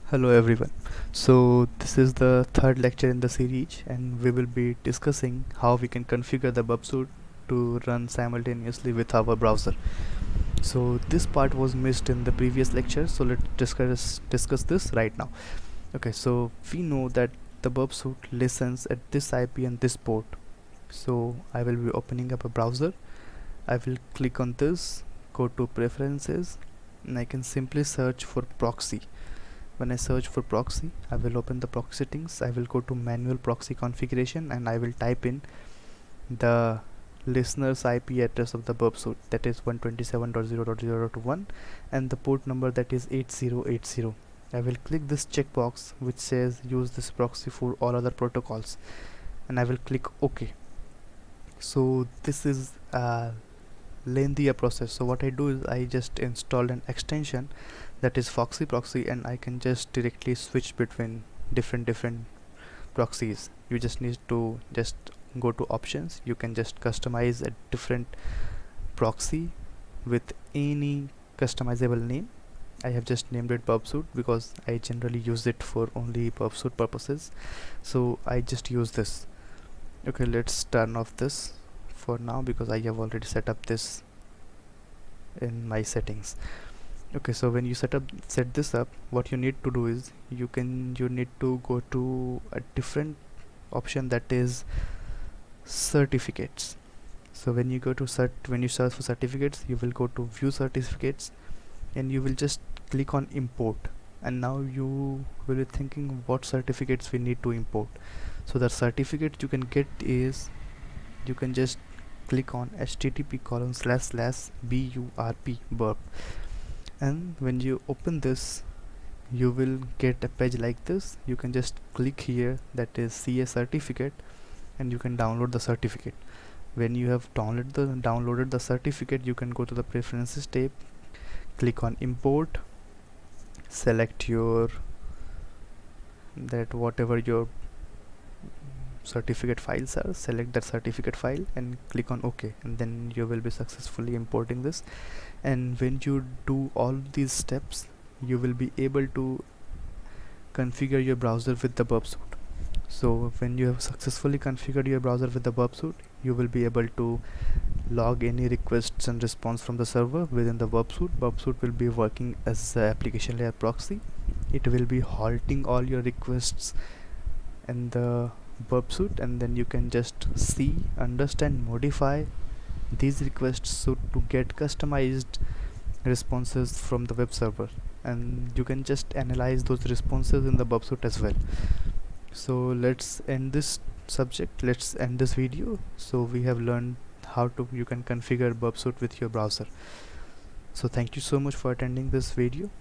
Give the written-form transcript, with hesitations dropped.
Hello everyone. So this is the third lecture in the series and we will be discussing how we can configure the BurpSuite to run simultaneously with our browser. So this part was missed in the previous lecture, so let's discuss this right now. Okay, so we know that the BurpSuite listens at this IP and this port. So I will be opening up a browser. I will click on this, go to preferences, and I can simply search for proxy. When I search for proxy, I will open the proxy settings. I will go to manual proxy configuration and I will type in the listener's IP address of the BurpSuite, that is 127.0.0.1, and the port number, that is 8080. I will click this checkbox which says use this proxy for all other protocols and I will click OK. So this is a lengthier process. So what I do is I just install an extension, that is Proxy and I can just directly switch between different proxies. You just need to just go to options. You can just customize a different proxy with any customizable name. I have just named it BurpSuite because I generally use it for only BurpSuite purposes, so I just use this. Okay, let's turn off this for now because I have already set up this in my settings. Okay, so when you set this up, what you need to do is you need to go to a different option, that is certificates. So when you go to when you search for certificates, you will go to view certificates and you will just click on import. And now you will be thinking what certificates we need to import. So the certificate you can get is, you can just click on http://burp burp, and when you open this you will get a page like this. You can just click here, that is see a certificate, and you can download the certificate. When you have downloaded the certificate, you can go to the preferences tab, click on import, select your whatever your certificate files are, select that certificate file and click on OK, and then you will be successfully importing this. And when you do all these steps, you will be able to configure your browser with the BurpSuite. So when you have successfully configured your browser with the BurpSuite, you will be able to log any requests and response from the server within the BurpSuite. BurpSuite will be working as an application layer proxy. It will be halting all your requests in the BurpSuite, and then you can just see, understand, modify these requests so to get customized responses from the web server, and you can just analyze those responses in the BurpSuite as well. So let's end this subject, let's end this video. So we have learned how to you can configure BurpSuite with your browser. So thank you so much for attending this video.